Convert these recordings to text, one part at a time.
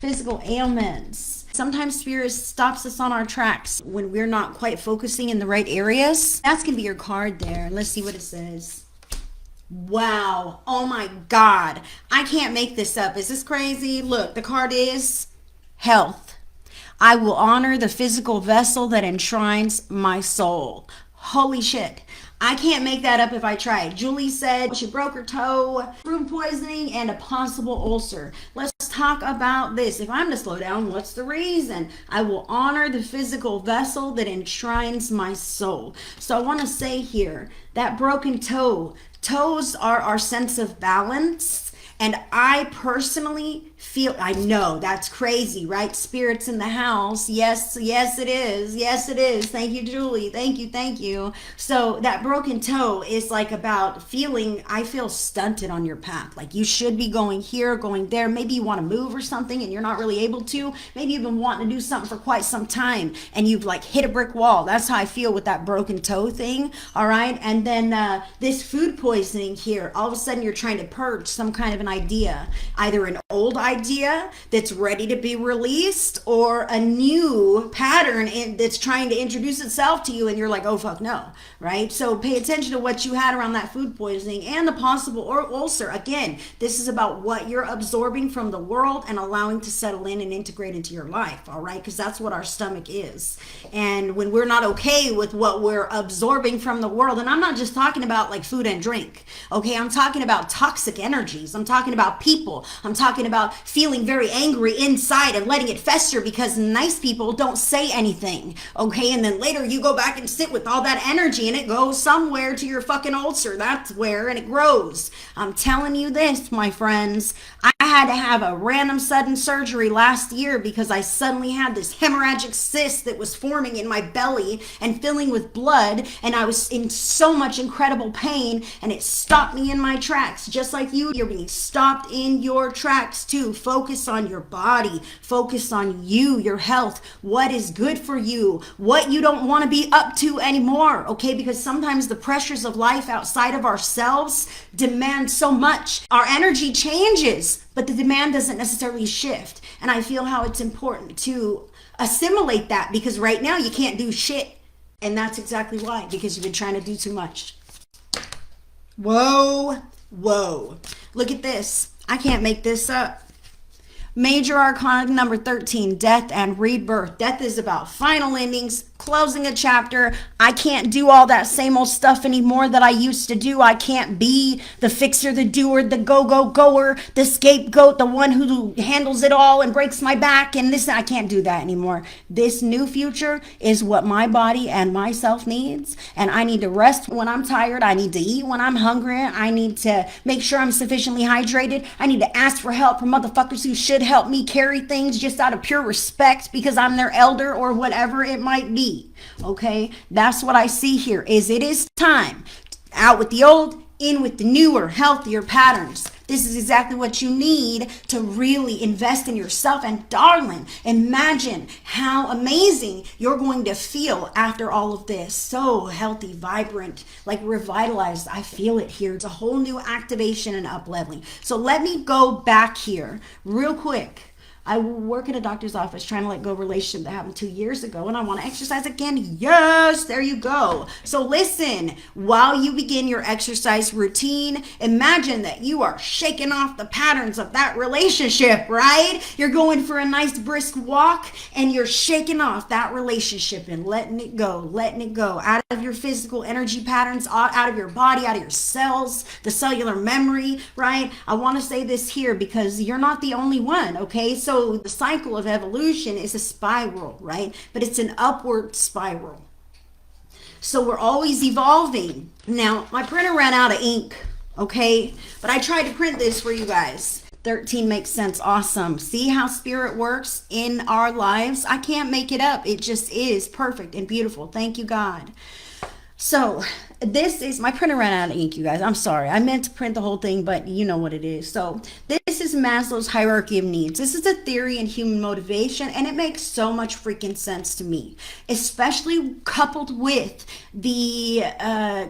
Physical ailments. Sometimes spirit stops us on our tracks when we're not quite focusing in the right areas. That's gonna be your card there. Let's see what it says. Wow. Oh my God. I can't make this up. Is this crazy? Look, the card is health. I will honor the physical vessel that enshrines my soul. Holy shit. I can't make that up if I tried. Julie said she broke her toe, food poisoning, and a possible ulcer. Let's talk about this. If I'm to slow down, what's the reason? I will honor the physical vessel that enshrines my soul. So I want to say here, that broken toe, toes are our sense of balance. And I personally feel, I know that's crazy, right? Spirits in the house. Yes, yes, it is. Yes, it is. Thank you, Julie. Thank you. Thank you. So that broken toe is like about feeling, I feel stunted on your path. Like you should be going here, going there. Maybe you want to move or something and you're not really able to. Maybe you've been wanting to do something for quite some time and you've like hit a brick wall. That's how I feel with that broken toe thing. All right. And then this food poisoning here, all of a sudden you're trying to purge some kind of an idea, either an old idea that's ready to be released or a new pattern that's trying to introduce itself to you and you're like, oh fuck no, right? So pay attention to what you had around that food poisoning and the possible ulcer. Again, this is about what you're absorbing from the world and allowing to settle in and integrate into your life, all right? Because that's what our stomach is. And when we're not okay with what we're absorbing from the world, and I'm not just talking about like food and drink, okay? I'm talking about toxic energies. I'm talking about people. I'm talking about feeling very angry inside and letting it fester because nice people don't say anything, okay? And then later you go back and sit with all that energy and it goes somewhere to your fucking ulcer. That's where, and it grows. I'm telling you this, my friends. I had to have a random sudden surgery last year because I suddenly had this hemorrhagic cyst that was forming in my belly and filling with blood, and I was in so much incredible pain, and it stopped me in my tracks. Just like you're being stopped in your tracks too. Focus on your body. Focus on you, your health, what is good for you, what you don't want to be up to anymore, okay? Because sometimes the pressures of life outside of ourselves demand so much. Our energy changes, but the demand doesn't necessarily shift. And I feel how it's important to assimilate that because right now you can't do shit. And that's exactly why, because you've been trying to do too much. Whoa, whoa. Look at this. I can't make this up. Major Arcana number 13, death and rebirth. Death is about final endings, closing a chapter. I can't do all that same old stuff anymore that I used to do. I can't be the fixer, the doer, the goer, the scapegoat, the one who handles it all and breaks my back and this. I can't do that anymore. This new future is what my body and myself needs. And I need to rest when I'm tired. I need to eat when I'm hungry. I need to make sure I'm sufficiently hydrated. I need to ask for help from motherfuckers who should help me carry things just out of pure respect because I'm their elder or whatever it might be. Okay, that's what I see here. Is it is time out with the old, in with the newer, healthier patterns. This is exactly what you need to really invest in yourself. And darling, imagine how amazing you're going to feel after all of this. So healthy, vibrant, like revitalized. I feel it here. It's a whole new activation and up-leveling. So let me go back here real quick. I work in a doctor's office trying to let go of a relationship that happened 2 years ago, and I want to exercise again. Yes, there you go. So listen, while you begin your exercise routine, imagine that you are shaking off the patterns of that relationship, right? You're going for a nice brisk walk and you're shaking off that relationship and letting it go out of your physical energy patterns, out of your body, out of your cells, the cellular memory, right? I want to say this here because you're not the only one, okay? So the cycle of evolution is a spiral, right? But it's an upward spiral. So we're always evolving. Now, my printer ran out of ink, okay? But I tried to print this for you guys. 13 makes sense. Awesome. See how spirit works in our lives? I can't make it up. It just is perfect and beautiful. Thank you, God. So this is, my printer ran out of ink, you guys. I'm sorry. I meant to print the whole thing, but you know what it is. So this is Maslow's hierarchy of needs. This is a theory in human motivation, and it makes so much freaking sense to me, especially coupled with the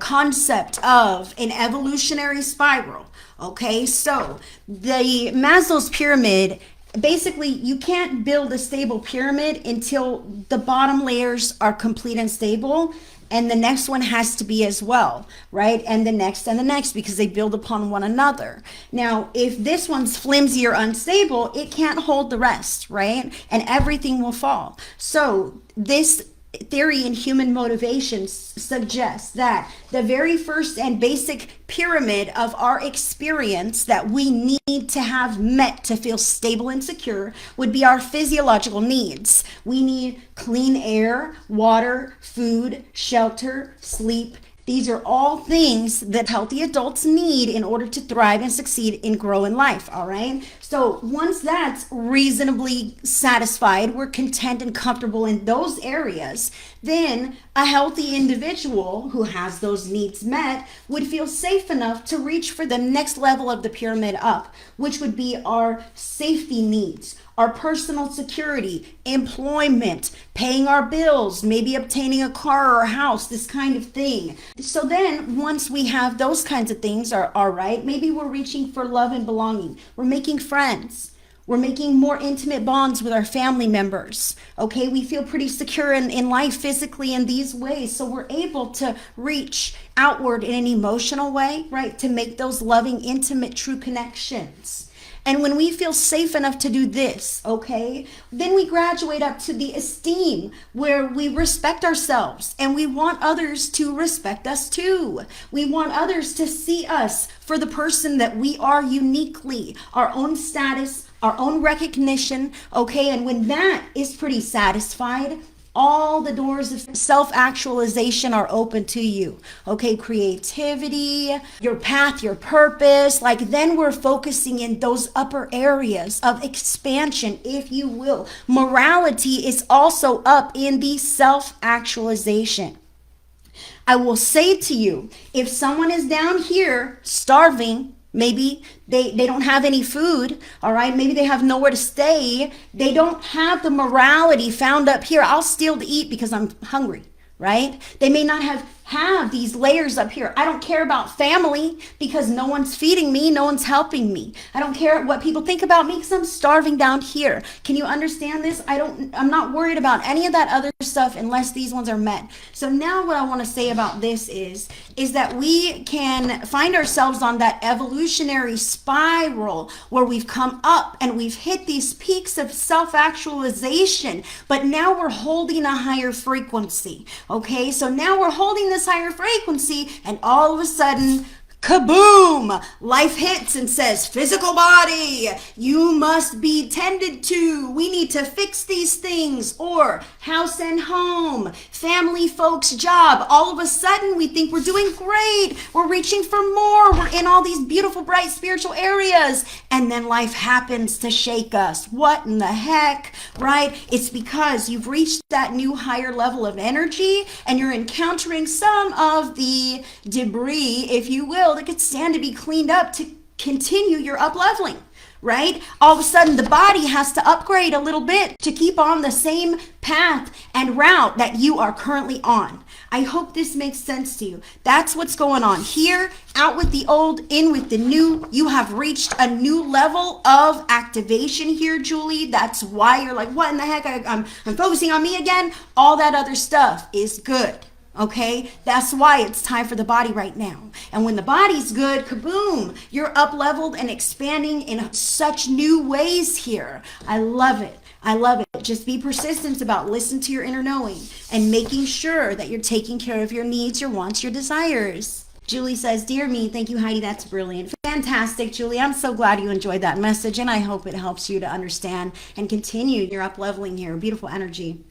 concept of an evolutionary spiral. Okay, so the Maslow's pyramid basically you can't build a stable pyramid until the bottom layers are complete and stable, and the next one has to be as well, right? And the next, because they build upon one another. Now if this one's flimsy or unstable, it can't hold the rest, right? And everything will fall. So this theory in human motivation suggests that the very first and basic pyramid of our experience that we need to have met to feel stable and secure would be our physiological needs. We need clean air, water, food, shelter, sleep. These are all things that healthy adults need in order to thrive and succeed and grow in life, all right? So once that's reasonably satisfied, we're content and comfortable in those areas, then a healthy individual who has those needs met would feel safe enough to reach for the next level of the pyramid up, which would be our safety needs, our personal security, employment, paying our bills, maybe obtaining a car or a house, this kind of thing. So then once we have those kinds of things are all right, maybe we're reaching for love and belonging. We're making friends. We're making more intimate bonds with our family members. Okay, we feel pretty secure in life physically in these ways. So we're able to reach outward in an emotional way, right? To make those loving, intimate, true connections. And when we feel safe enough to do this, okay, then we graduate up to the esteem where we respect ourselves and we want others to respect us too. We want others to see us for the person that we are uniquely, our own status, our own recognition, okay? And when that is pretty satisfied, all the doors of self-actualization are open to you. Okay, creativity, your path, your purpose. Like then we're focusing in those upper areas of expansion, if you will. Morality is also up in the self-actualization. I will say to you, if someone is down here starving, maybe they don't have any food, all right? Maybe they have nowhere to stay. They don't have the morality found up here. I'll steal to eat because I'm hungry, right? They may not have these layers up here. I don't care about family because no one's feeding me, no one's helping me. I don't care what people think about me because I'm starving down here. Can you understand this? I'm not worried about any of that other stuff unless these ones are met. So now what I want to say about this is that we can find ourselves on that evolutionary spiral where we've come up and we've hit these peaks of self-actualization, but now we're holding a higher frequency. Okay, so now we're holding this higher frequency, and all of a sudden, kaboom, life hits and says, physical body, you must be tended to. We need to fix these things. Or house and home, family, folks, job. All of a sudden we think we're doing great. We're reaching for more. We're in all these beautiful, bright spiritual areas. And then life happens to shake us. What in the heck, right? It's because you've reached that new higher level of energy and you're encountering some of the debris, if you will, that could stand to be cleaned up to continue your up leveling, right? All of a sudden the body has to upgrade a little bit to keep on the same path and route that you are currently on. I hope this makes sense to you. That's what's going on here. Out with the old, in with the new. You have reached a new level of activation here, Julie. That's why you're like, what in the heck? I'm focusing on me again. All that other stuff is good. Okay, that's why it's time for the body right now. And when the body's good, kaboom, you're up leveled and expanding in such new ways here. I love it. I love it. Just be persistent about listen to your inner knowing and making sure that you're taking care of your needs, your wants, your desires. Julie says, dear me, thank you, Heidi. That's brilliant. Fantastic, Julie. I'm so glad you enjoyed that message, and I hope it helps you to understand and continue your up leveling here. Beautiful energy.